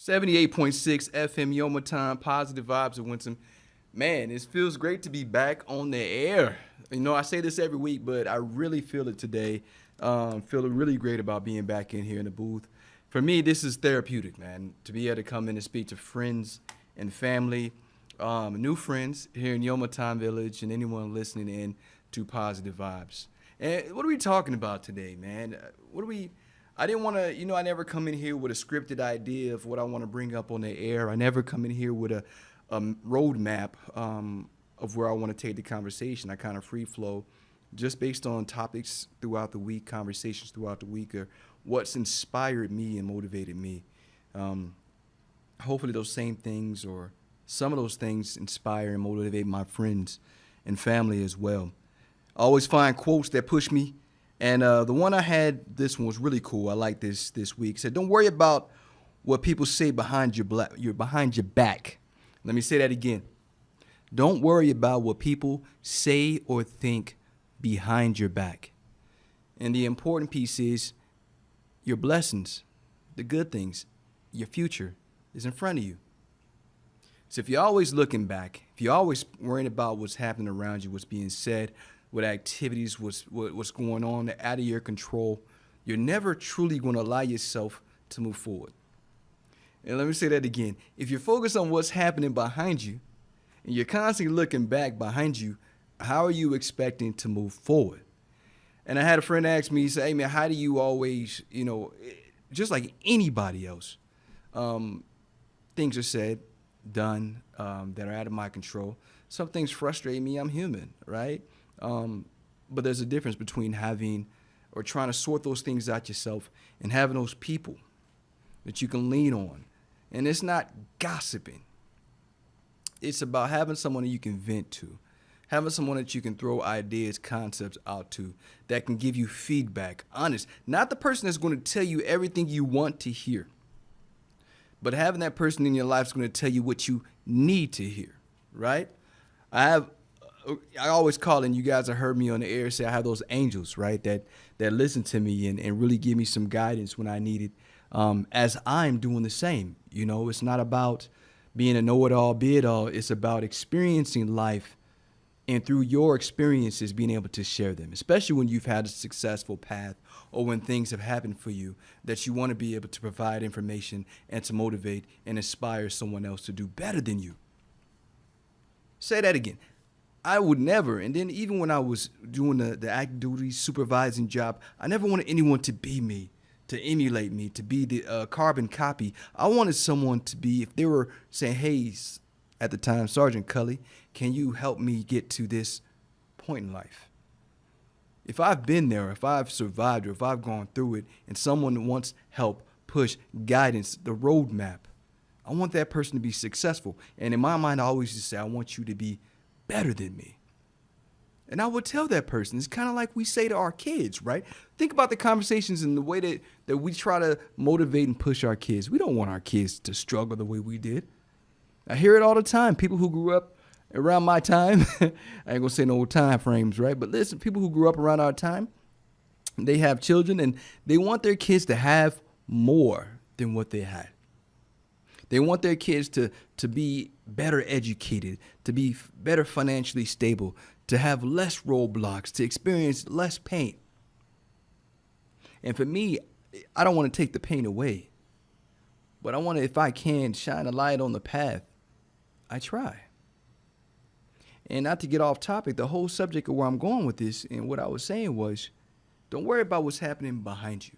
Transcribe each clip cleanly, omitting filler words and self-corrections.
78.6 FM Yoma Time, positive vibes of Winston. Man, it feels great to be back on the air. You know, I say this every week, but I really feel it today. Feeling really great about being back in here in the booth. For me, this is therapeutic, man, to be able to come in and speak to friends and family, new friends here in Yoma Time Village, and anyone listening in to Positive Vibes. And what are we talking about today, man? I didn't want to, I never come in here with a scripted idea of what I want to bring up on the air. I never come in here with a roadmap of where I want to take the conversation. I kind of free flow just based on topics throughout the week, conversations throughout the week, or what's inspired me and motivated me. Hopefully those same things or some of those things inspire and motivate my friends and family as well. I always find quotes that push me. And the one I had, this one was really cool. I like this week. It said, "Don't worry about what people say behind your back." Let me say that again. Don't worry about what people say or think behind your back. And the important piece is your blessings, the good things, your future is in front of you. So if you're always looking back, if you're always worrying about what's happening around you, what's being said, what activities, what's going on out of your control, you're never truly going to allow yourself to move forward. And let me say that again. If you're focused on what's happening behind you and you're constantly looking back behind you, how are you expecting to move forward? And I had a friend ask me, he said, "Hey man, how do you always, just like anybody else, things are said, done, that are out of my control. Some things frustrate me. I'm human, right? But there's a difference between having or trying to sort those things out yourself and having those people that you can lean on. And it's not gossiping. It's about having someone that you can vent to, having someone that you can throw ideas, concepts out to, that can give you feedback, honest. Not the person that's going to tell you everything you want to hear, but having that person in your life is going to tell you what you need to hear, right? I always call, and you guys have heard me on the air say I have those angels, right, that listen to me and really give me some guidance when I need it, as I'm doing the same. It's not about being a know-it-all, be-it-all. It's about experiencing life and through your experiences being able to share them, especially when you've had a successful path or when things have happened for you, that you want to be able to provide information and to motivate and inspire someone else to do better than you. Say that again. I would never, and then even when I was doing the active duty supervising job, I never wanted anyone to be me, to emulate me, to be the carbon copy. I wanted someone to be, if they were saying, "Hey," at the time, "Sergeant Cully, can you help me get to this point in life?" If I've been there, if I've survived, or if I've gone through it, and someone wants help, push, guidance, the roadmap, I want that person to be successful. And in my mind, I always just say, I want you to be better than me. And I would tell that person. It's kind of like we say to our kids, right? Think about the conversations and the way that we try to motivate and push our kids. We don't want our kids to struggle the way we did. I hear it all the time. People who grew up around my time, I ain't gonna say no time frames, right? But listen, people who grew up around our time, they have children and they want their kids to have more than what they had. They want their kids to be better educated, to be better financially stable, to have less roadblocks, to experience less pain. And for me, I don't want to take the pain away, but I want to, if I can, shine a light on the path. I try. And not to get off topic, the whole subject of where I'm going with this and what I was saying was, don't worry about what's happening behind you.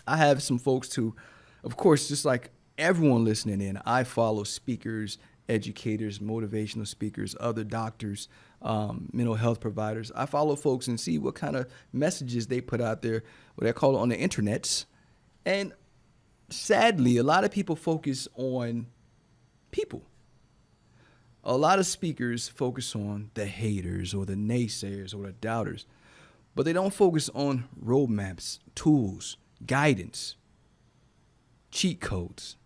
I have some folks who, of course, just like everyone listening in, I follow speakers, educators, motivational speakers, other doctors, mental health providers. I follow folks and see what kind of messages they put out there, what they call it on the internets. And sadly, a lot of people focus on people. A lot of speakers focus on the haters or the naysayers or the doubters, but they don't focus on roadmaps, tools, guidance, cheat codes.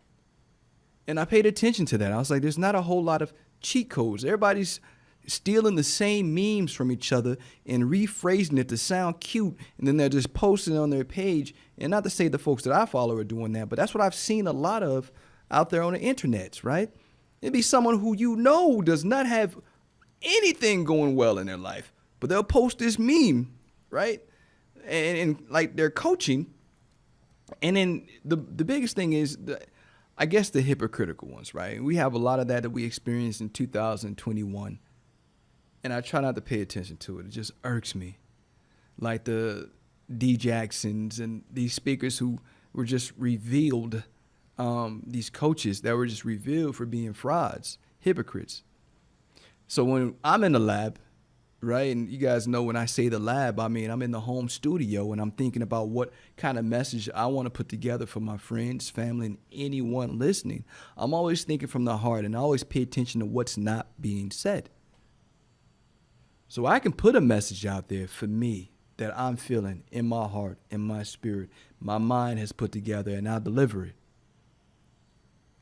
And I paid attention to that. I was like, there's not a whole lot of cheat codes. Everybody's stealing the same memes from each other and rephrasing it to sound cute, and then they're just posting it on their page. And not to say the folks that I follow are doing that, but that's what I've seen a lot of out there on the internets, right? It'd be someone who does not have anything going well in their life, but they'll post this meme, right? And like they're coaching. And then the biggest thing is, I guess, the hypocritical ones, right? We have a lot of that we experienced in 2021. And I try not to pay attention to it. It just irks me. Like the D. Jacksons and these speakers who were just revealed, these coaches that were just revealed for being frauds, hypocrites. So when I'm in the lab, right, and you guys know when I say the lab, I mean I'm in the home studio and I'm thinking about what kind of message I want to put together for my friends, family, and anyone listening. I'm always thinking from the heart, and I always pay attention to what's not being said. So I can put a message out there for me that I'm feeling in my heart, in my spirit, my mind has put together, and I'll deliver it.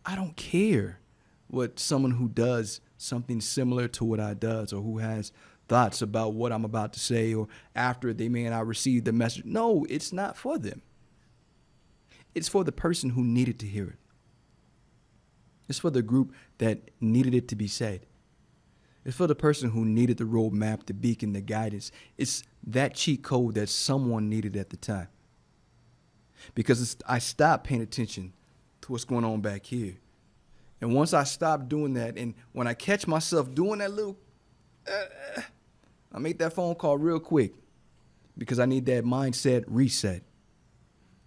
I don't care what someone who does something similar to what I does, or who has thoughts about what I'm about to say, or after they may not receive the message. No, it's not for them. It's for the person who needed to hear it. It's for the group that needed it to be said. It's for the person who needed the roadmap, the beacon, the guidance. It's that cheat code that someone needed at the time. Because I stopped paying attention to what's going on back here. And once I stop doing that, and when I catch myself doing that little, I make that phone call real quick because I need that mindset reset.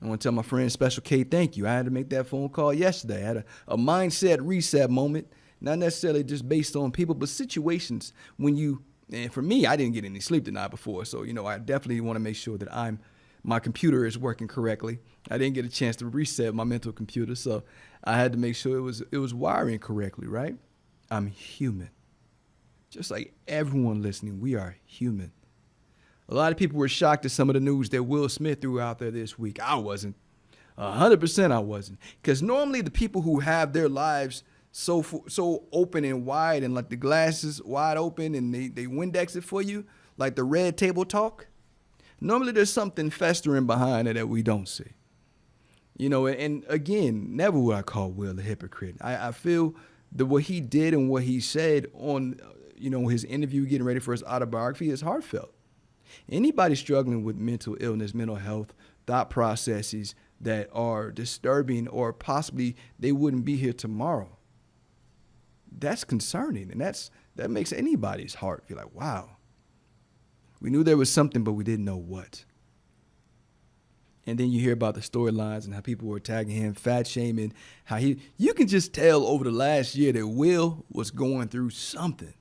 I want to tell my friend Special K, thank you. I had to make that phone call yesterday. I had a mindset reset moment, not necessarily just based on people, but situations when and for me, I didn't get any sleep the night before. So, I definitely want to make sure that my computer is working correctly. I didn't get a chance to reset my mental computer, so I had to make sure it was wiring correctly, right? I'm human. Just like everyone listening, we are human. A lot of people were shocked at some of the news that Will Smith threw out there this week. I wasn't. 100% I wasn't. Because normally the people who have their lives so open and wide, and like the glasses wide open, and they Windex it for you, like the red table talk, normally there's something festering behind it that we don't see. And again, never would I call Will a hypocrite. I feel that what he did and what he said on his interview getting ready for his autobiography is heartfelt. Anybody struggling with mental illness, mental health, thought processes that are disturbing, or possibly they wouldn't be here tomorrow, that's concerning. And that makes anybody's heart feel like, wow, we knew there was something, but we didn't know what. And then you hear about the storylines and how people were tagging him, fat shaming, how you can just tell over the last year that Will was going through something.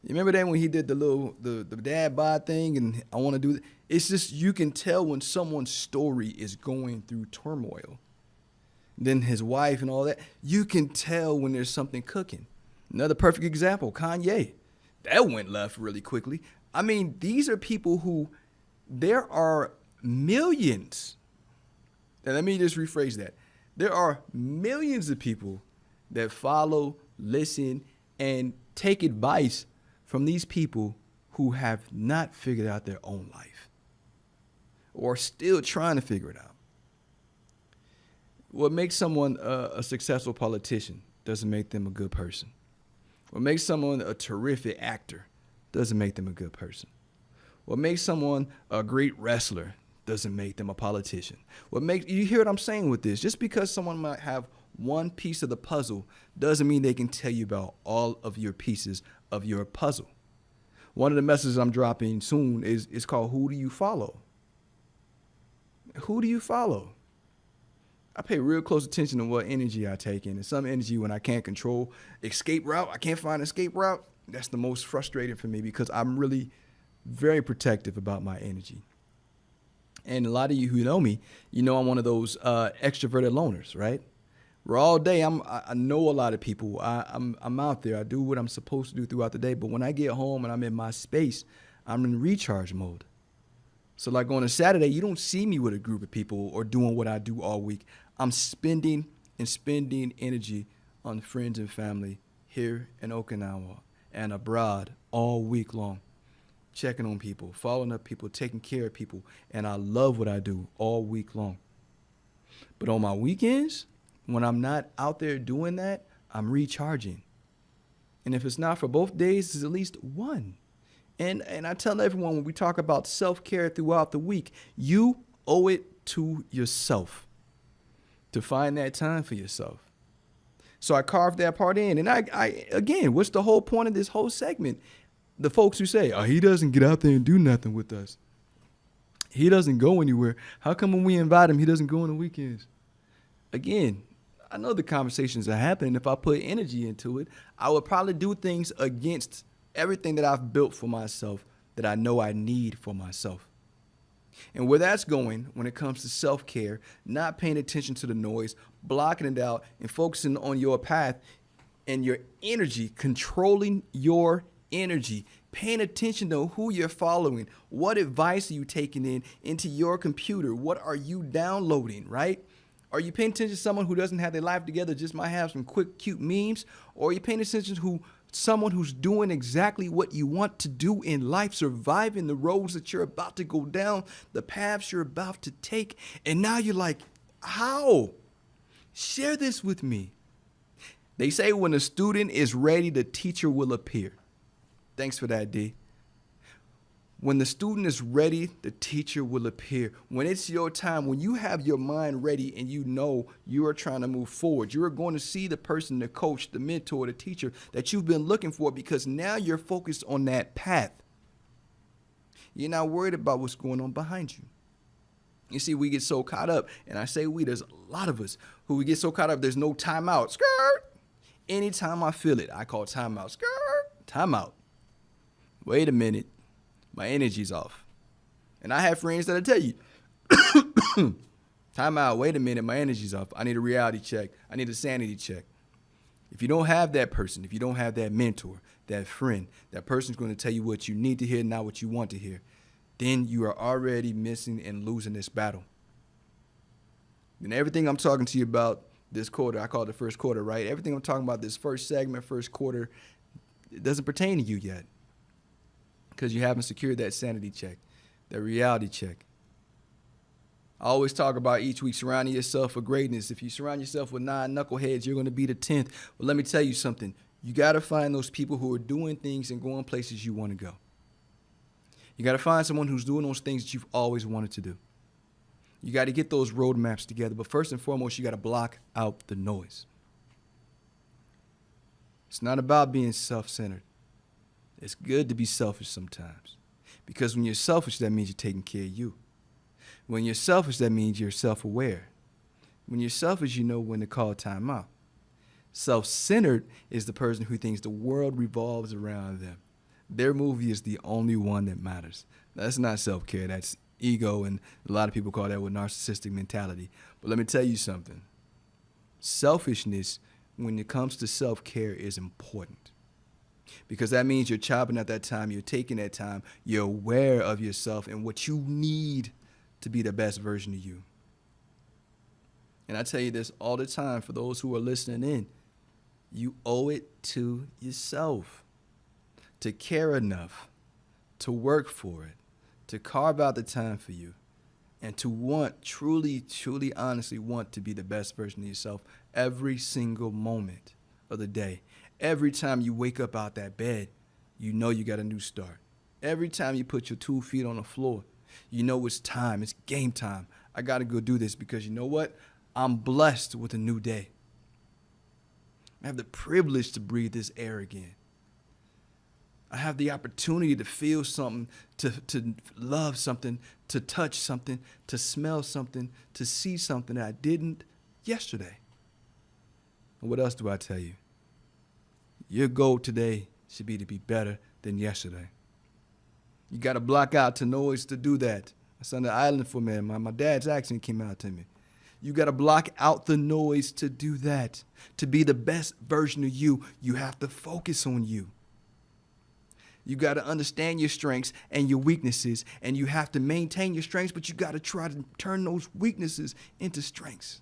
You remember that when he did the dad bod thing, and I want to do that? It's just, you can tell when someone's story is going through turmoil. Then his wife and all that, you can tell when there's something cooking. Another perfect example, Kanye. That went left really quickly. I mean, these are people who, there are millions, and let me just rephrase that. There are millions of people that follow, listen, and take advice from these people who have not figured out their own life, or still trying to figure it out. What makes someone a successful politician doesn't make them a good person. What makes someone a terrific actor doesn't make them a good person. What makes someone a great wrestler doesn't make them a politician. You hear what I'm saying with this? Just because someone might have one piece of the puzzle doesn't mean they can tell you about all of your pieces of your puzzle. One of the messages I'm dropping soon is called Who Do You Follow? Who do you follow? I pay real close attention to what energy I take in. And some energy, when I can't control escape route, I can't find escape route, that's the most frustrating for me, because I'm really very protective about my energy. And a lot of you who know me, I'm one of those extroverted loners, right? Where all day I know a lot of people. I'm out there. I do what I'm supposed to do throughout the day. But when I get home and I'm in my space, I'm in recharge mode. So like on a Saturday, you don't see me with a group of people or doing what I do all week. I'm spending energy on friends and family here in Okinawa. and abroad all week long, checking on people, following up people, taking care of people, and I love what I do all week long. But on my weekends, when I'm not out there doing that, I'm recharging. And if it's not for both days, it's at least one. And I tell everyone when we talk about self-care throughout the week, you owe it to yourself to find that time for yourself. So I carved that part in. And I again, what's the whole point of this whole segment? The folks who say, oh, he doesn't get out there and do nothing with us. He doesn't go anywhere. How come when we invite him, he doesn't go on the weekends? Again, I know the conversations are happening. If I put energy into it, I would probably do things against everything that I've built for myself that I know I need for myself. And where that's going when it comes to self-care, not paying attention to the noise, blocking it out, and focusing on your path and your energy, controlling your energy, paying attention to who you're following, what advice are you taking into your computer, what are you downloading, right? Are you paying attention to someone who doesn't have their life together, just might have some quick, cute memes? Or are you paying attention to someone who's doing exactly what you want to do in life, surviving the roads that you're about to go down, the paths you're about to take, and now you're like, how? Share this with me. They say when a student is ready, the teacher will appear. Thanks for that, D. When the student is ready, the teacher will appear. When it's your time, when you have your mind ready and you know you are trying to move forward, you are going to see the person, the coach, the mentor, the teacher that you've been looking for, because now you're focused on that path. You're not worried about what's going on behind you. You see, we get so caught up, and I say we, there's a lot of us who we get so caught up, there's no timeout. Skirt. Anytime I feel it, I call timeout. Skirt. Timeout. Wait a minute. My energy's off. And I have friends that'll tell you, time out, wait a minute, my energy's off. I need a reality check. I need a sanity check. If you don't have that person, if you don't have that mentor, that friend, that person's going to tell you what you need to hear, not what you want to hear, then you are already missing and losing this battle. And everything I'm talking to you about this quarter, I call it the first quarter, right? Everything I'm talking about this first segment, first quarter, it doesn't pertain to you yet, because you haven't secured that sanity check, that reality check. I always talk about each week surrounding yourself for greatness. If you surround yourself with 9 knuckleheads, you're going to be the 10th. But let me tell you something. You got to find those people who are doing things and going places you want to go. You got to find someone who's doing those things that you've always wanted to do. You got to get those roadmaps together. But first and foremost, you got to block out the noise. It's not about being self-centered. It's good to be selfish sometimes, because when you're selfish, that means you're taking care of you. When you're selfish, that means you're self-aware. When you're selfish, you know when to call time out. Self-centered is the person who thinks the world revolves around them. Their movie is the only one that matters. That's not self-care. That's ego, and a lot of people call that with narcissistic mentality. But let me tell you something. Selfishness, when it comes to self-care, is important. Because that means you're chopping at that time, you're taking that time, you're aware of yourself and what you need to be the best version of you. And I tell you this all the time for those who are listening in, you owe it to yourself to care enough, to work for it, to carve out the time for you, and to want, truly, honestly want to be the best version of yourself every single moment of the day. Every time you wake up out that bed, you know you got a new start. Every time you put your 2 feet on the floor, you know it's time. It's game time. I got to go do this because you know what? I'm blessed with a new day. I have the privilege to breathe this air again. I have the opportunity to feel something, to love something, to touch something, to smell something, to see something that I didn't yesterday. And what else do I tell you? Your goal today should be to be better than yesterday. You got to block out the noise to do that. That's on the island for me. My dad's accent came out to me. You got to block out the noise to do that. To be the best version of you, you have to focus on you. You got to understand your strengths and your weaknesses, and you have to maintain your strengths, but you got to try to turn those weaknesses into strengths.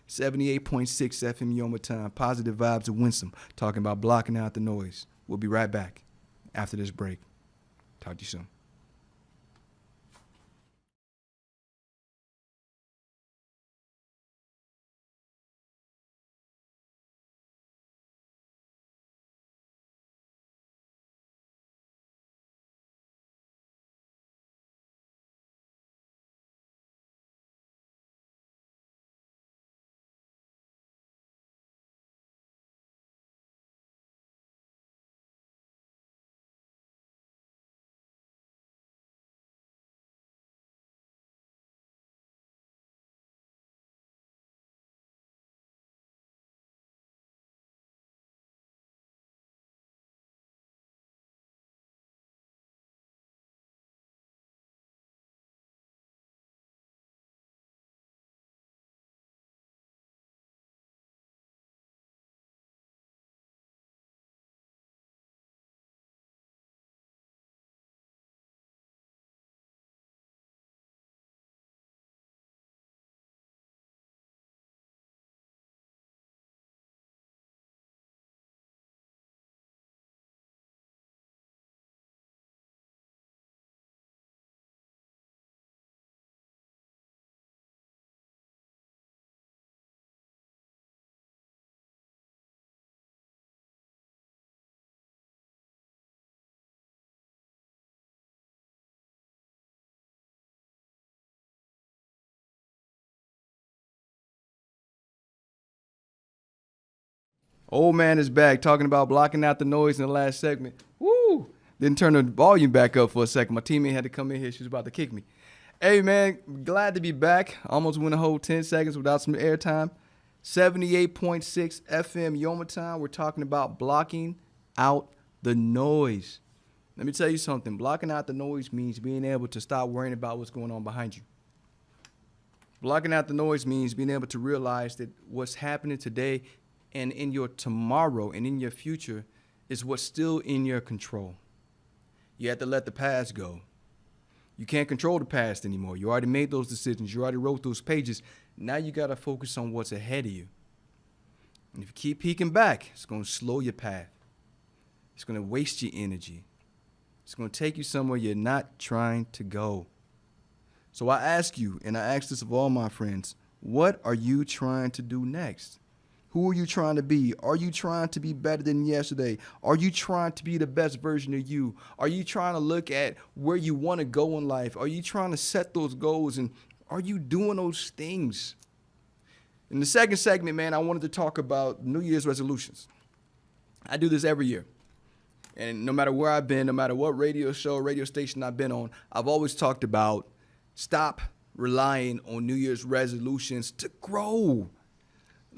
78.6 FM Yoma Time, positive vibes of Winsome, talking about blocking out the noise. We'll be right back after this break. Talk to you soon. Old man is back talking about blocking out the noise in the last segment. Woo! Didn't turn the volume back up for a second. My teammate had to come in here. She was about to kick me. Hey, man, glad to be back. Almost went a whole 10 seconds without some airtime. 78.6 FM Yoma time. We're talking about blocking out the noise. Let me tell you something. Blocking out the noise means being able to stop worrying about what's going on behind you. Blocking out the noise means being able to realize that what's happening today and in your tomorrow and in your future is what's still in your control. You have to let the past go. You can't control the past anymore. You already made those decisions. You already wrote those pages. Now you got to focus on what's ahead of you. And if you keep peeking back, it's going to slow your path. It's going to waste your energy. It's going to take you somewhere you're not trying to go. So I ask you, and I ask this of all my friends, what are you trying to do next? Who are you trying to be? Are you trying to be better than yesterday? Are you trying to be the best version of you? Are you trying to look at where you want to go in life? Are you trying to set those goals? And are you doing those things? In the second segment, man, I wanted to talk about New Year's resolutions. I do this every year. And no matter where I've been, no matter what radio show, radio station I've been on, I've always talked about stop relying on New Year's resolutions to grow.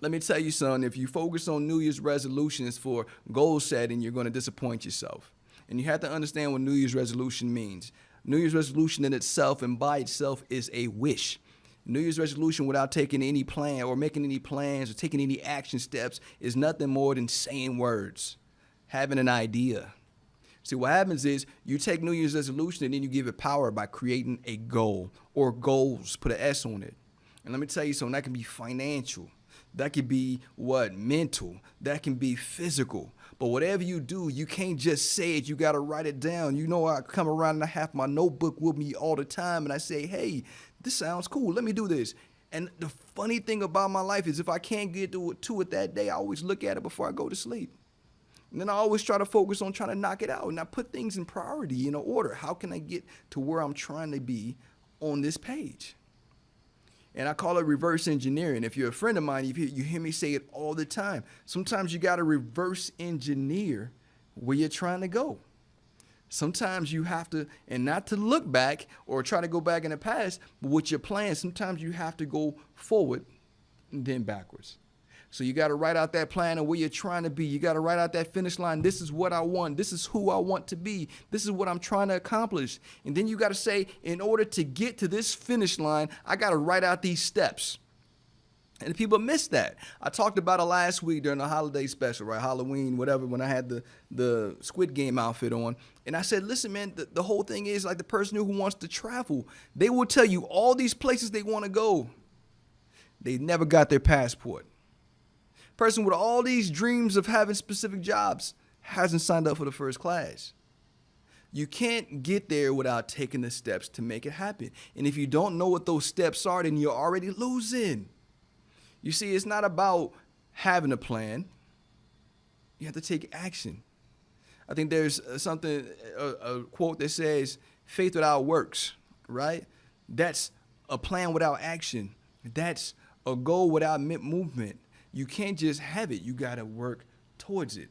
Let me tell you, son, if you focus on New Year's resolutions for goal setting, you're going to disappoint yourself. And you have to understand what New Year's resolution means. New Year's resolution in itself and by itself is a wish. New Year's resolution without taking any plan or making any plans or taking any action steps is nothing more than saying words, having an idea. See, what happens is you take New Year's resolution and then you give it power by creating a goal or goals, put an S on it. And let me tell you something, that can be financial. That could be mental. That can be physical. But whatever you do, you can't just say it. You got to write it down. You know, I come around and I have my notebook with me all the time and I say, hey, this sounds cool. Let me do this. And the funny thing about my life is if I can't get to it that day, I always look at it before I go to sleep. And then I always try to focus on trying to knock it out. And I put things in priority, in order. How can I get to where I'm trying to be on this page? And I call it reverse engineering. If you're a friend of mine, you hear me say it all the time. Sometimes you got to reverse engineer where you're trying to go. Sometimes you have to, and not to look back or try to go back in the past, but with your plan, sometimes you have to go forward and then backwards. So you got to write out that plan of where you're trying to be. You got to write out that finish line. This is what I want. This is who I want to be. This is what I'm trying to accomplish. And then you got to say, in order to get to this finish line, I got to write out these steps. And people miss that. I talked about it last week during the holiday special, right? Halloween, whatever, when I had the Squid Game outfit on. And I said, listen, man, the whole thing is like the person who wants to travel. They will tell you all these places they want to go. They never got their passport. Person with all these dreams of having specific jobs hasn't signed up for the first class. You can't get there without taking the steps to make it happen. And if you don't know what those steps are, then you're already losing. You see, it's not about having a plan. You have to take action. I think there's a quote that says, faith without works, right? That's a plan without action. That's a goal without movement. You can't just have it. You got to work towards it.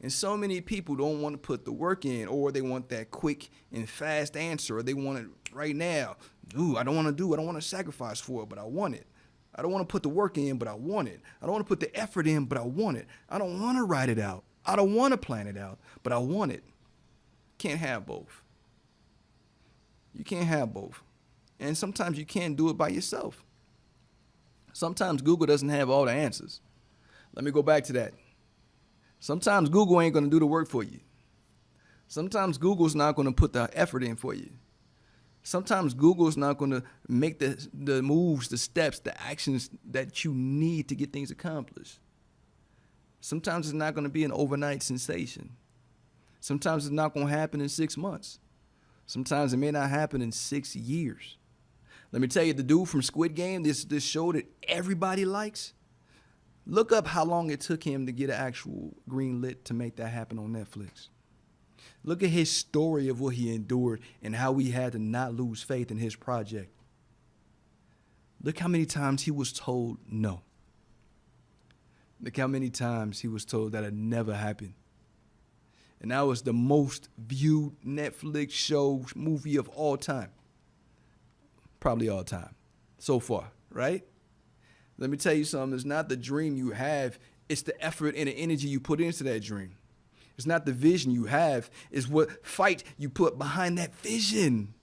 And so many people don't want to put the work in, or they want that quick and fast answer, or they want it right now. I don't want to sacrifice for it, but I want it. I don't want to put the work in, but I want it. I don't want to put the effort in, but I want it. I don't want to write it out. I don't want to plan it out, but I want it. Can't have both. You can't have both. And sometimes you can't do it by yourself. Sometimes Google doesn't have all the answers. Let me go back to that. Sometimes Google ain't going to do the work for you. Sometimes Google's not going to put the effort in for you. Sometimes Google's not going to make the moves, the steps, the actions that you need to get things accomplished. Sometimes it's not going to be an overnight sensation. Sometimes it's not going to happen in 6 months. Sometimes it may not happen in 6 years. Let me tell you, the dude from Squid Game, this show that everybody likes, look up how long it took him to get an actual green lit to make that happen on Netflix. Look at his story of what he endured and how he had to not lose faith in his project. Look how many times he was told no. Look how many times he was told that it never happened. And that was the most viewed Netflix show, movie of all time. Probably all time so far, right? Let me tell you something. It's not the dream you have. It's the effort and the energy you put into that dream. It's not the vision you have. It's what fight you put behind that vision.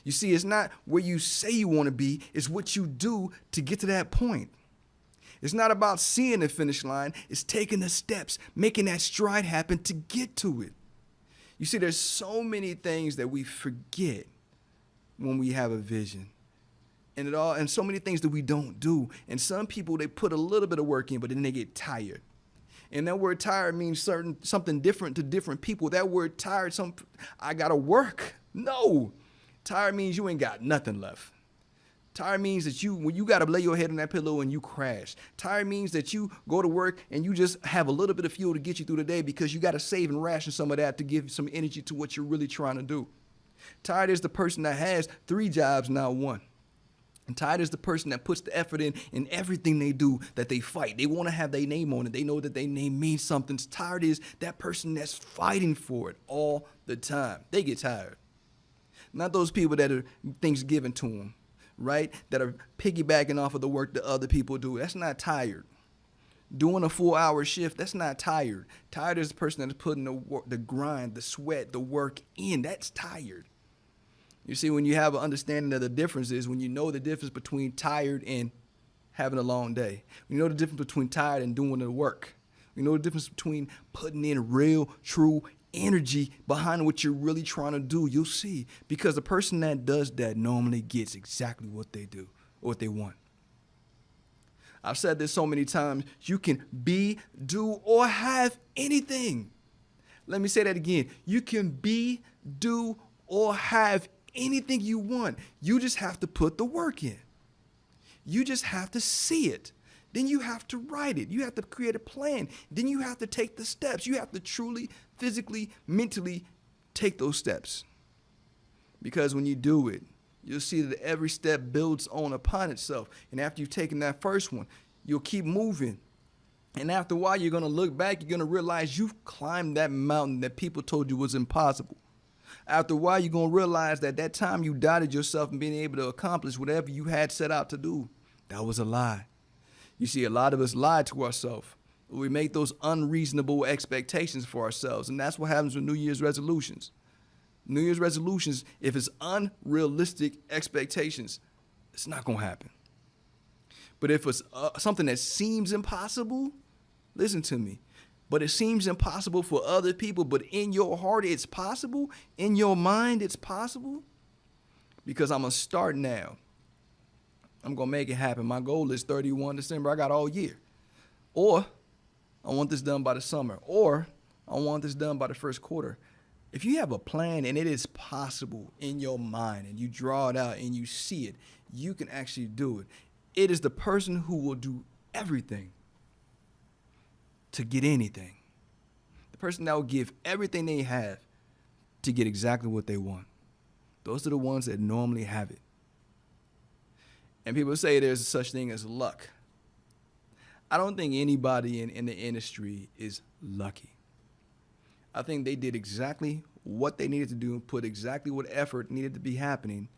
You see, it's not where you say you want to be. It's what you do to get to that point. It's not about seeing the finish line. It's taking the steps, making that stride happen to get to it. You see, there's so many things that we forget when we have a vision. And so many things that we don't do. And some people, they put a little bit of work in, but then they get tired. And that word tired means something different to different people. That word tired, I gotta work. No. Tired means you ain't got nothing left. Tired means that when you gotta lay your head on that pillow and you crash. Tired means that you go to work and you just have a little bit of fuel to get you through the day because you gotta save and ration some of that to give some energy to what you're really trying to do. Tired is the person that has 3 jobs, not 1. And tired is the person that puts the effort in everything they do, that they fight. They want to have their name on it. They know that their name means something. Tired is that person that's fighting for it all the time. They get tired. Not those people that are things given to them, right? That are piggybacking off of the work that other people do. That's not tired. Doing a 4-hour shift, that's not tired. Tired is the person that is putting the grind, the sweat, the work in. That's tired. You see, when you have an understanding of the differences, when you know the difference between tired and having a long day, when you know the difference between tired and doing the work, you know the difference between putting in real, true energy behind what you're really trying to do, you'll see. Because the person that does that normally gets exactly what they do or what they want. I've said this so many times, you can be, do, or have anything. Let me say that again. You can be, do, or have anything you want. You just have to put the work in. You just have to see it. Then you have to write it. You have to create a plan. Then you have to take the steps. You have to truly, physically, mentally take those steps. Because when you do it, you'll see that every step builds upon itself. And after you've taken that first one, you'll keep moving. And after a while, you're going to look back. You're going to realize you've climbed that mountain that people told you was impossible. After a while, you're going to realize that time you doubted yourself and being able to accomplish whatever you had set out to do, that was a lie. You see, a lot of us lie to ourselves. We make those unreasonable expectations for ourselves. And that's what happens with New Year's resolutions. New Year's resolutions, if it's unrealistic expectations, it's not going to happen. But if it's something that seems impossible, listen to me. But it seems impossible for other people, but in your heart, it's possible. In your mind, it's possible. Because I'm going to start now. I'm going to make it happen. My goal is 31 December. I got all year. Or I want this done by the summer. Or I want this done by the first quarter. If you have a plan and it is possible in your mind and you draw it out and you see it, you can actually do it. It is the person who will do everything to get anything. The person that will give everything they have to get exactly what they want. Those are the ones that normally have it. And people say there's such thing as luck. I don't think anybody in the industry is lucky. I think they did exactly what they needed to do and put exactly what effort needed to be happening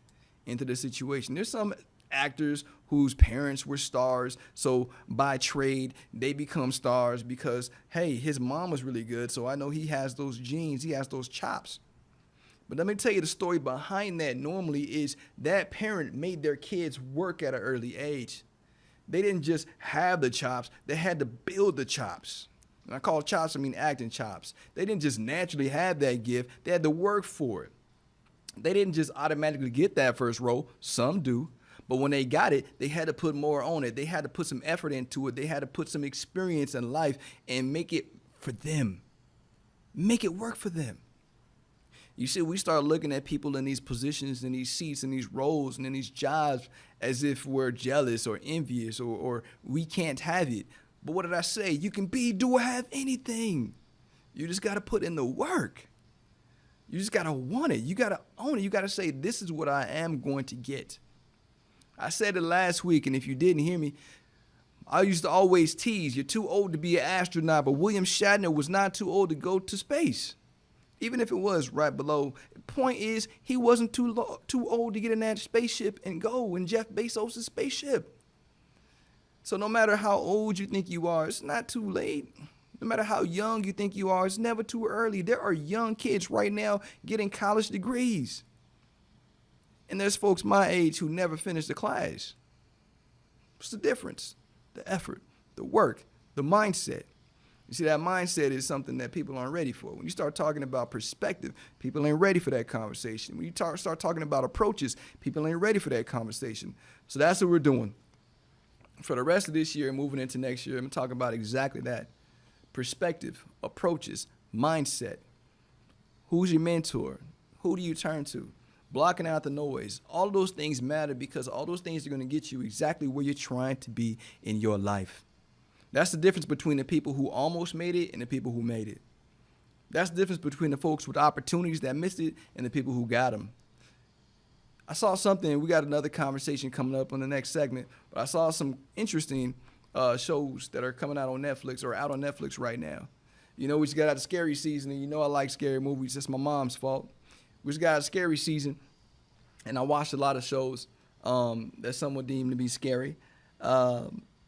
into the situation. There's some actors whose parents were stars, so by trade they become stars because, hey, his mom was really good, so I know he has those genes, he has those chops. But let me tell you the story behind that normally is that parent made their kids work at an early age. They didn't just have the chops, they had to build the chops. And I call chops, I mean acting chops. They didn't just naturally have that gift, they had to work for it. They didn't just automatically get that first role, some do. But when they got it, they had to put more on it. They had to put some effort into it. They had to put some experience in life and make it for them. Make it work for them. You see, we start looking at people in these positions, in these seats, in these roles, and in these jobs as if we're jealous or envious or we can't have it. But what did I say? You can be, do, or have anything. You just got to put in the work. You just got to want it. You got to own it. You got to say, this is what I am going to get. I said it last week, and if you didn't hear me, I used to always tease, you're too old to be an astronaut, but William Shatner was not too old to go to space. Even if it was right below. Point is, he wasn't too old to get in that spaceship and go in Jeff Bezos' spaceship. So no matter how old you think you are, it's not too late. No matter how young you think you are, it's never too early. There are young kids right now getting college degrees. And there's folks my age who never finished the class. What's the difference? The effort, the work, the mindset. You see, that mindset is something that people aren't ready for. When you start talking about perspective, people ain't ready for that conversation. When you start talking about approaches, people ain't ready for that conversation. So that's what we're doing. For the rest of this year and moving into next year, I'm talking about exactly that. Perspective, approaches, mindset. Who's your mentor? Who do you turn to? Blocking out the noise. All of those things matter because all those things are going to get you exactly where you're trying to be in your life. That's the difference between the people who almost made it and the people who made it. That's the difference between the folks with opportunities that missed it and the people who got them. I saw something, and we got another conversation coming up on the next segment, but I saw some interesting shows that are coming out on Netflix or out on Netflix right now. You know, we just got out of scary season, and you know I like scary movies. That's my mom's fault. We just got out of scary season, and I watched a lot of shows that some would deem to be scary.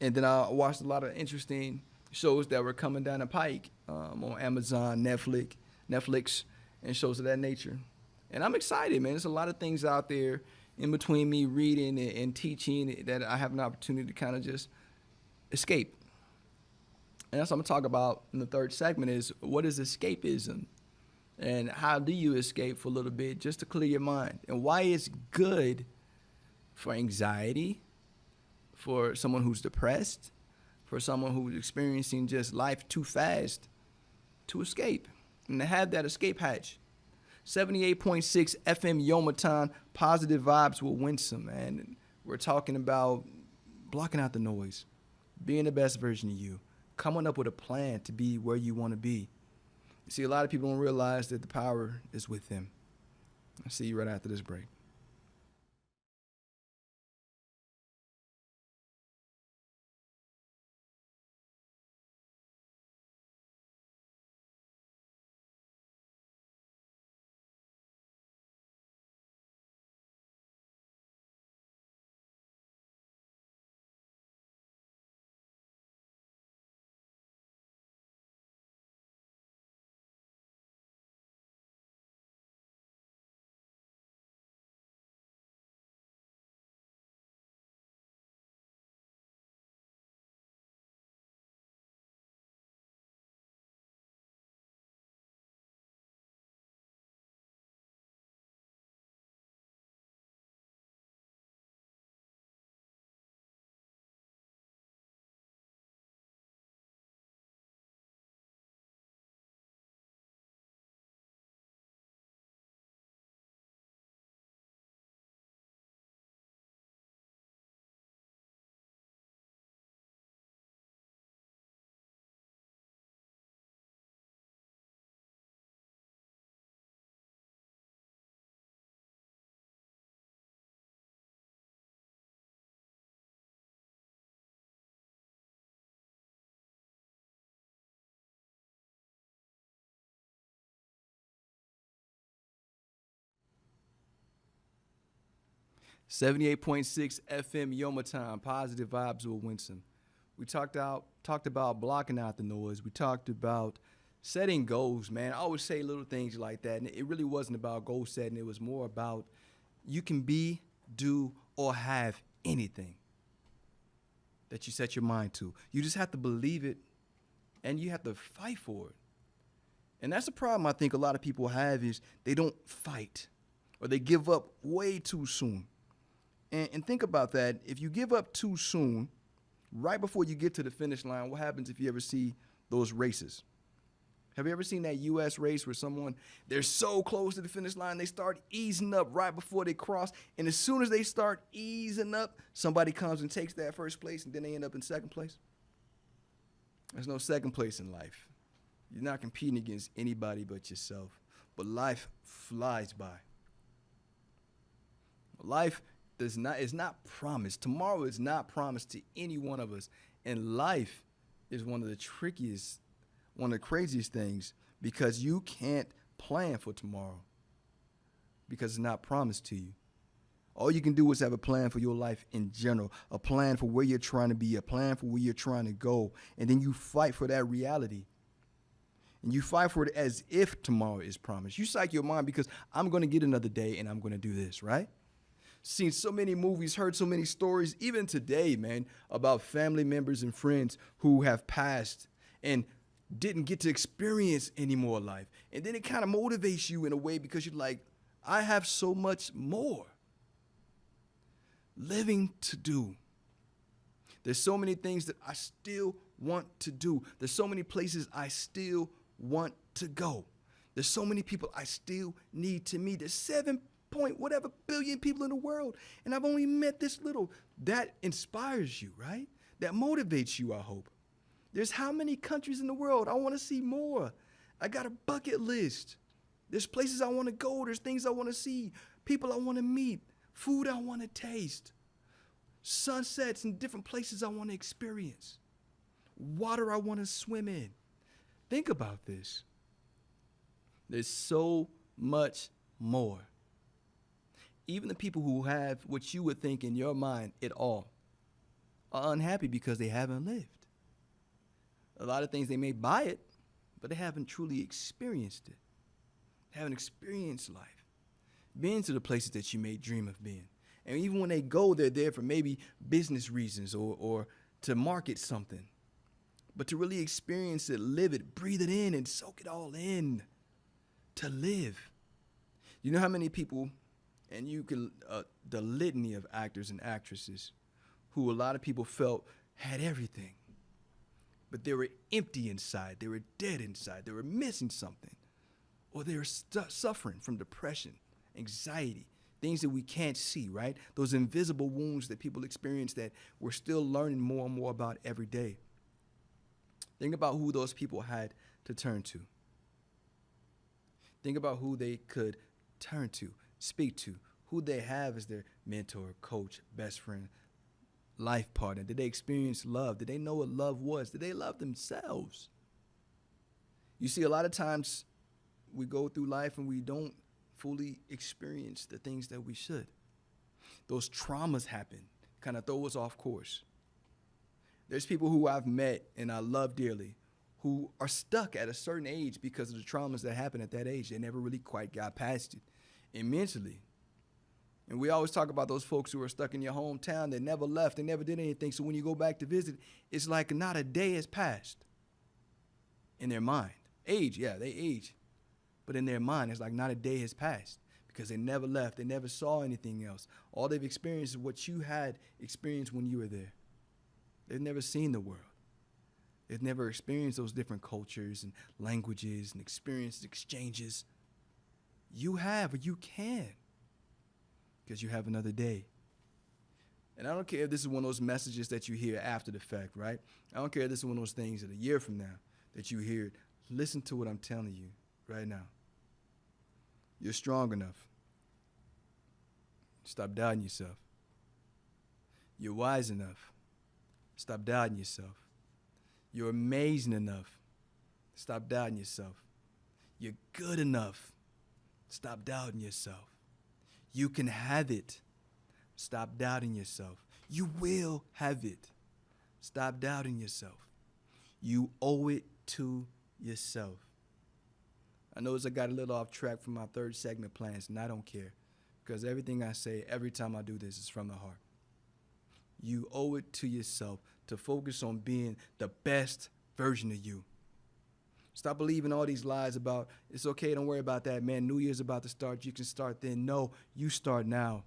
And then I watched a lot of interesting shows that were coming down the pike on Amazon, Netflix, and shows of that nature. And I'm excited, man. There's a lot of things out there in between me reading and teaching that I have an opportunity to kind of just escape. And that's what I'm going to talk about in the third segment is what is escapism? And how do you escape for a little bit just to clear your mind? And why it's good for anxiety, for someone who's depressed, for someone who's experiencing just life too fast to escape and to have that escape hatch. 78.6 FM Yomaton, positive vibes will win some, man. And we're talking about blocking out the noise, being the best version of you, coming up with a plan to be where you want to be. You see, a lot of people don't realize that the power is with them. I'll see you right after this break. 78.6 FM Yoma Time. Positive vibes will win some. We talked about blocking out the noise. We talked about setting goals, man. I always say little things like that. And it really wasn't about goal setting. It was more about you can be, do, or have anything that you set your mind to. You just have to believe it and you have to fight for it. And that's the problem I think a lot of people have is they don't fight or they give up way too soon. And think about that. If you give up too soon, right before you get to the finish line, what happens if you ever see those races? Have you ever seen that U.S. race where they're so close to the finish line, they start easing up right before they cross, and as soon as they start easing up, somebody comes and takes that first place, and then they end up in second place? There's no second place in life. You're not competing against anybody but yourself. But life flies by. Life is not promised. Tomorrow is not promised to any one of us. And life is one of the craziest things because you can't plan for tomorrow because it's not promised to you. All you can do is have a plan for your life in general, a plan for where you're trying to be, a plan for where you're trying to go, and then you fight for that reality. And you fight for it as if tomorrow is promised. You psych your mind because I'm going to get another day and I'm going to do this, right? Seen so many movies, heard so many stories, even today, man, about family members and friends who have passed and didn't get to experience any more life. And then it kind of motivates you in a way because you're like, I have so much more living to do. There's so many things that I still want to do. There's so many places I still want to go. There's so many people I still need to meet. There's 7 billion people in the world, and I've only met this little. That inspires you, right? That motivates you, I hope. There's how many countries in the world? I want to see more. I got a bucket list. There's places I want to go. There's things I want to see. People I want to meet. Food I want to taste. Sunsets in different places I want to experience. Water I want to swim in. Think about this. There's so much more. Even the people who have what you would think in your mind it all are unhappy because they haven't lived. A lot of things they may buy it, but they haven't truly experienced it. They haven't experienced life. Been to the places that you may dream of being. And even when they go, they're there for maybe business reasons or to market something. But to really experience it, live it, breathe it in, and soak it all in. To live. You know how many people, and you can, the litany of actors and actresses who a lot of people felt had everything. But they were empty inside. They were dead inside. They were missing something. Or they were suffering from depression, anxiety, things that we can't see, right? Those invisible wounds that people experience that we're still learning more and more about every day. Think about who those people had to turn to. Think about who they could turn to, speak to, who they have as their mentor, coach, best friend, life partner. Did they experience love? Did they know what love was? Did they love themselves? You see, a lot of times we go through life and we don't fully experience the things that we should. Those traumas happen, kind of throw us off course. There's people who I've met and I love dearly who are stuck at a certain age because of the traumas that happened at that age. They never really quite got past it. And mentally. And we always talk about those folks who are stuck in your hometown that never left, they never did anything. So when you go back to visit, it's like not a day has passed in their mind. Age, yeah, they age. But in their mind, it's like not a day has passed because they never left. They never saw anything else. All they've experienced is what you had experienced when you were there. They've never seen the world. They've never experienced those different cultures and languages and experienced exchanges. You have, or you can, because you have another day. And I don't care if this is one of those messages that you hear after the fact, right? I don't care if this is one of those things that a year from now that you hear. Listen to what I'm telling you right now. You're strong enough. Stop doubting yourself. You're wise enough. Stop doubting yourself. You're amazing enough. Stop doubting yourself. You're good enough. Stop doubting yourself. You can have it. Stop doubting yourself. You will have it. Stop doubting yourself. You owe it to yourself. I know I got a little off track from my third segment plans, and I don't care, because everything I say every time I do this is from the heart. You owe it to yourself to focus on being the best version of you. Stop believing all these lies about, it's okay, don't worry about that, man. New Year's about to start. You can start then. No, you start now.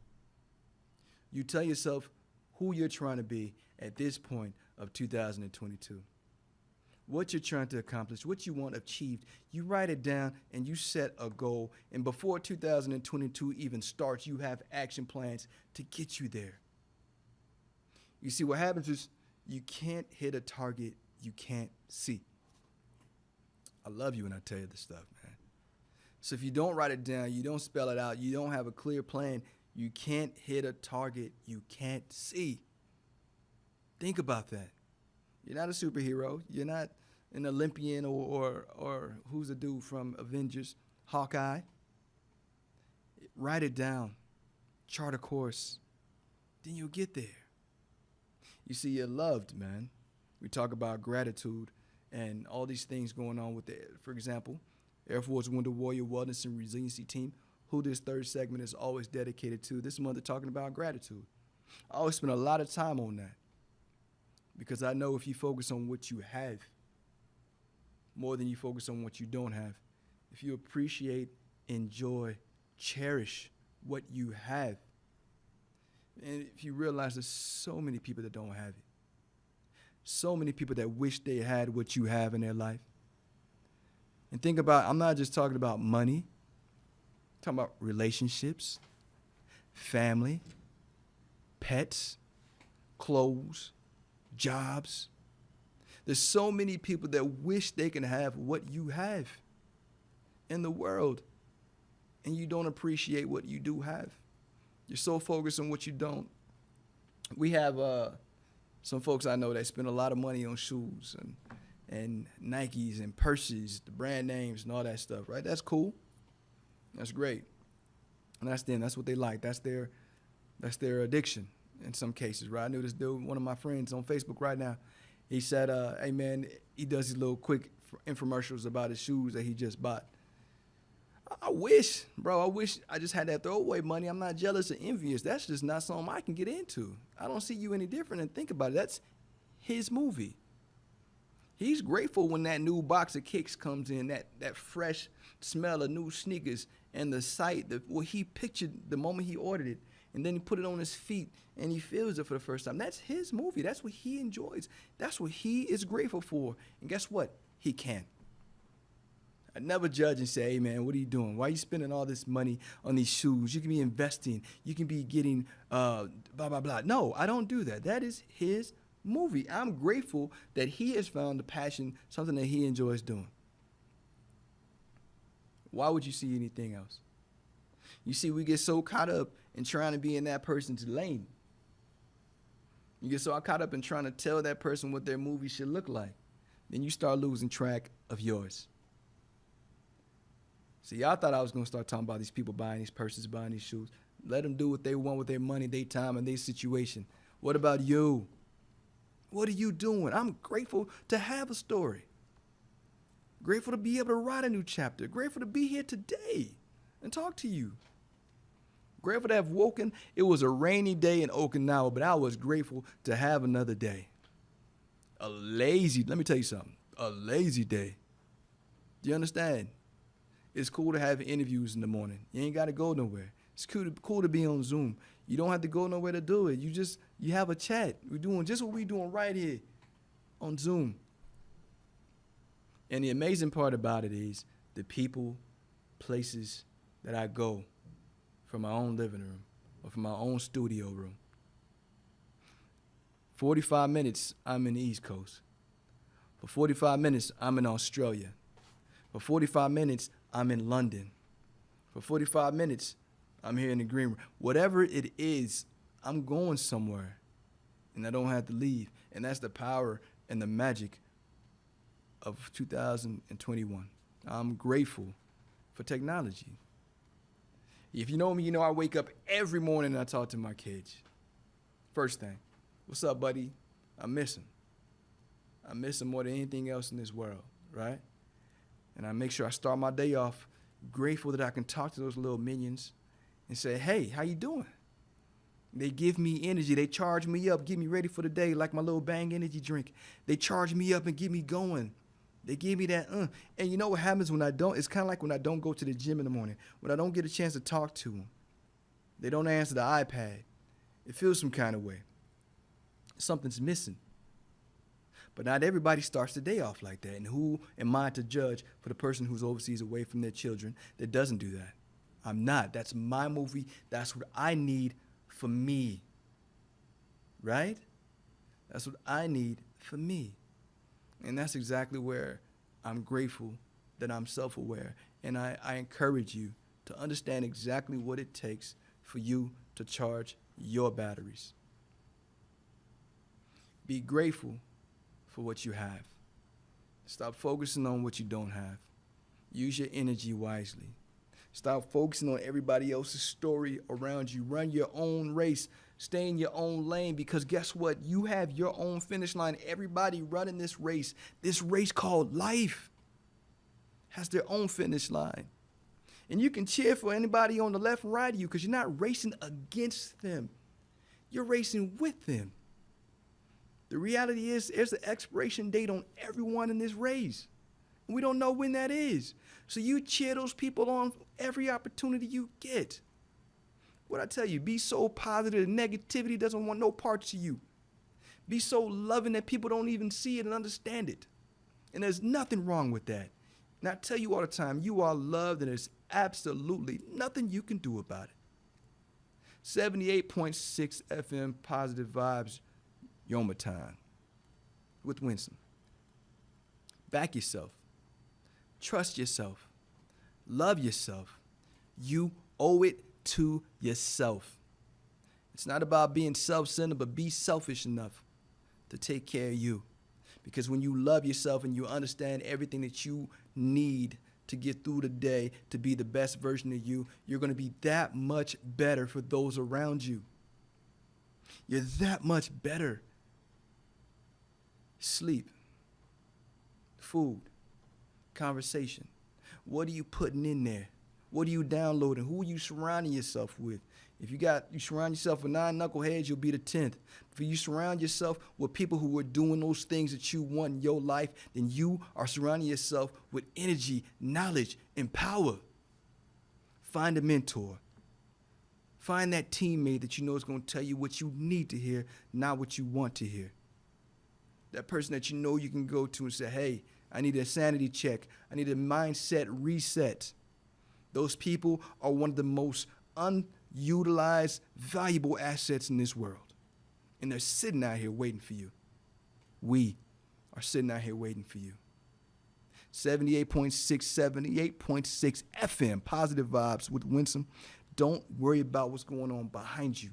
You tell yourself who you're trying to be at this point of 2022. What you're trying to accomplish, what you want achieved. You write it down and you set a goal. And before 2022 even starts, you have action plans to get you there. You see, what happens is you can't hit a target you can't see. I love you when I tell you this stuff, man. So if you don't write it down, you don't spell it out, you don't have a clear plan, you can't hit a target you can't see. Think about that. You're not a superhero. You're not an Olympian or who's the dude from Avengers, Hawkeye. Write it down. Chart a course. Then you'll get there. You see, you're loved, man. We talk about gratitude and all these things going on with for example, Air Force Winter Warrior Wellness and Resiliency Team, who this third segment is always dedicated to. This month they're talking about gratitude. I always spend a lot of time on that because I know if you focus on what you have more than you focus on what you don't have, if you appreciate, enjoy, cherish what you have, and if you realize there's so many people that don't have it, so many people that wish they had what you have in their life. And think about, I'm not just talking about money, I'm talking about relationships, family, pets, clothes, jobs. There's so many people that wish they can have what you have in the world, and you don't appreciate what you do have. You're so focused on what you don't. We have some folks I know that spend a lot of money on shoes and Nikes and purses, the brand names and all that stuff, right? That's cool. That's great. And that's them. That's what they like. That's their addiction in some cases, right? I knew this dude, one of my friends on Facebook right now. He said, hey, man, he does these little quick infomercials about his shoes that he just bought. I wish I just had that throwaway money. I'm not jealous or envious. That's just not something I can get into. I don't see you any different. And think about it. That's his movie. He's grateful when that new box of kicks comes in, that fresh smell of new sneakers and the sight, what he pictured the moment he ordered it. And then he put it on his feet and he feels it for the first time. That's his movie. That's what he enjoys. That's what he is grateful for. And guess what? He can. I never judge and say, hey, man, what are you doing? Why are you spending all this money on these shoes? You can be investing. You can be getting blah, blah, blah. No, I don't do that. That is his movie. I'm grateful that he has found a passion, something that he enjoys doing. Why would you see anything else? You see, we get so caught up in trying to be in that person's lane. You get so caught up in trying to tell that person what their movie should look like. Then you start losing track of yours. See, I thought I was going to start talking about these people buying these purses, buying these shoes. Let them do what they want with their money, their time, and their situation. What about you? What are you doing? I'm grateful to have a story. Grateful to be able to write a new chapter. Grateful to be here today and talk to you. Grateful to have woken. It was a rainy day in Okinawa, but I was grateful to have another day. Let me tell you something, a lazy day. Do you understand? It's cool to have interviews in the morning. You ain't got to go nowhere. It's cool to be on Zoom. You don't have to go nowhere to do it. You have a chat. We're doing just what we're doing right here on Zoom. And the amazing part about it is the people, places that I go from my own living room or from my own studio room. 45 minutes, I'm in the East Coast. For 45 minutes, I'm in Australia. For 45 minutes, I'm in London. For 45 minutes, I'm here in the green room. Whatever it is, I'm going somewhere, and I don't have to leave. And that's the power and the magic of 2021. I'm grateful for technology. If you know me, you know I wake up every morning and I talk to my kids. First thing, what's up, buddy? I miss him. I miss him more than anything else in this world, right? And I make sure I start my day off grateful that I can talk to those little minions and say, hey, how you doing? They give me energy. They charge me up, get me ready for the day like my little Bang energy drink. They charge me up and get me going. They give me that, And you know what happens when I don't? It's kind of like when I don't go to the gym in the morning, when I don't get a chance to talk to them. They don't answer the iPad. It feels some kind of way. Something's missing. But not everybody starts the day off like that. And who am I to judge for the person who's overseas away from their children that doesn't do that? I'm not. That's my movie. That's what I need for me. Right? That's what I need for me. And that's exactly where I'm grateful that I'm self-aware. And I encourage you to understand exactly what it takes for you to charge your batteries. Be grateful for what you have. Stop focusing on what you don't have. Use your energy wisely. Stop focusing on everybody else's story around you. Run your own race. Stay in your own lane, because guess what? You have your own finish line. Everybody running this race called life, has their own finish line. And you can cheer for anybody on the left and right of you, because you're not racing against them. You're racing with them. The reality is there's an expiration date on everyone in this race. And we don't know when that is. So you cheer those people on every opportunity you get. What I tell you, be so positive, negativity doesn't want no parts of you. Be so loving that people don't even see it and understand it. And there's nothing wrong with that. And I tell you all the time, you are loved and there's absolutely nothing you can do about it. 78.6 FM Positive Vibes, Yoma Time with Winston. Back yourself. Trust yourself. Love yourself. You owe it to yourself. It's not about being self-centered, but be selfish enough to take care of you. Because when you love yourself and you understand everything that you need to get through the day to be the best version of you, you're going to be that much better for those around you. You're that much better. Sleep, food, conversation. What are you putting in there? What are you downloading? Who are you surrounding yourself with? If you surround yourself with 9 knuckleheads, you'll be the 10th. If you surround yourself with people who are doing those things that you want in your life, then you are surrounding yourself with energy, knowledge, and power. Find a mentor. Find that teammate that you know is going to tell you what you need to hear, not what you want to hear. That person that you know you can go to and say, hey, I need a sanity check. I need a mindset reset. Those people are one of the most unutilized, valuable assets in this world. And they're sitting out here waiting for you. We are sitting out here waiting for you. 78.6, 78.6 FM, Positive Vibes with Winston. Don't worry about what's going on behind you.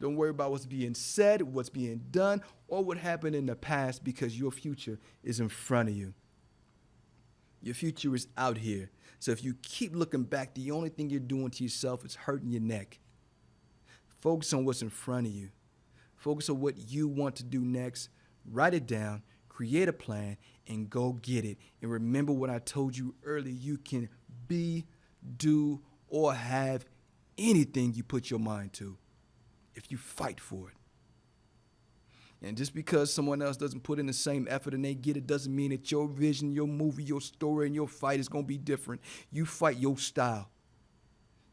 Don't worry about what's being said, what's being done, or what happened in the past, because your future is in front of you. Your future is out here. So if you keep looking back, the only thing you're doing to yourself is hurting your neck. Focus on what's in front of you. Focus on what you want to do next. Write it down, create a plan, and go get it. And remember what I told you earlier. You can be, do, or have anything you put your mind to if you fight for it. And just because someone else doesn't put in the same effort and they get it doesn't mean that your vision, your movie, your story, and your fight is going to be different. You fight your style.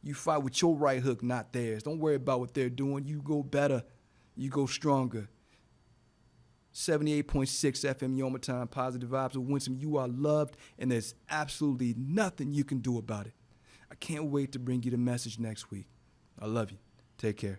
You fight with your right hook, not theirs. Don't worry about what they're doing. You go better. You go stronger. 78.6 FM Yoma Time, Positive Vibes with Winston. You are loved, and there's absolutely nothing you can do about it. I can't wait to bring you the message next week. I love you. Take care.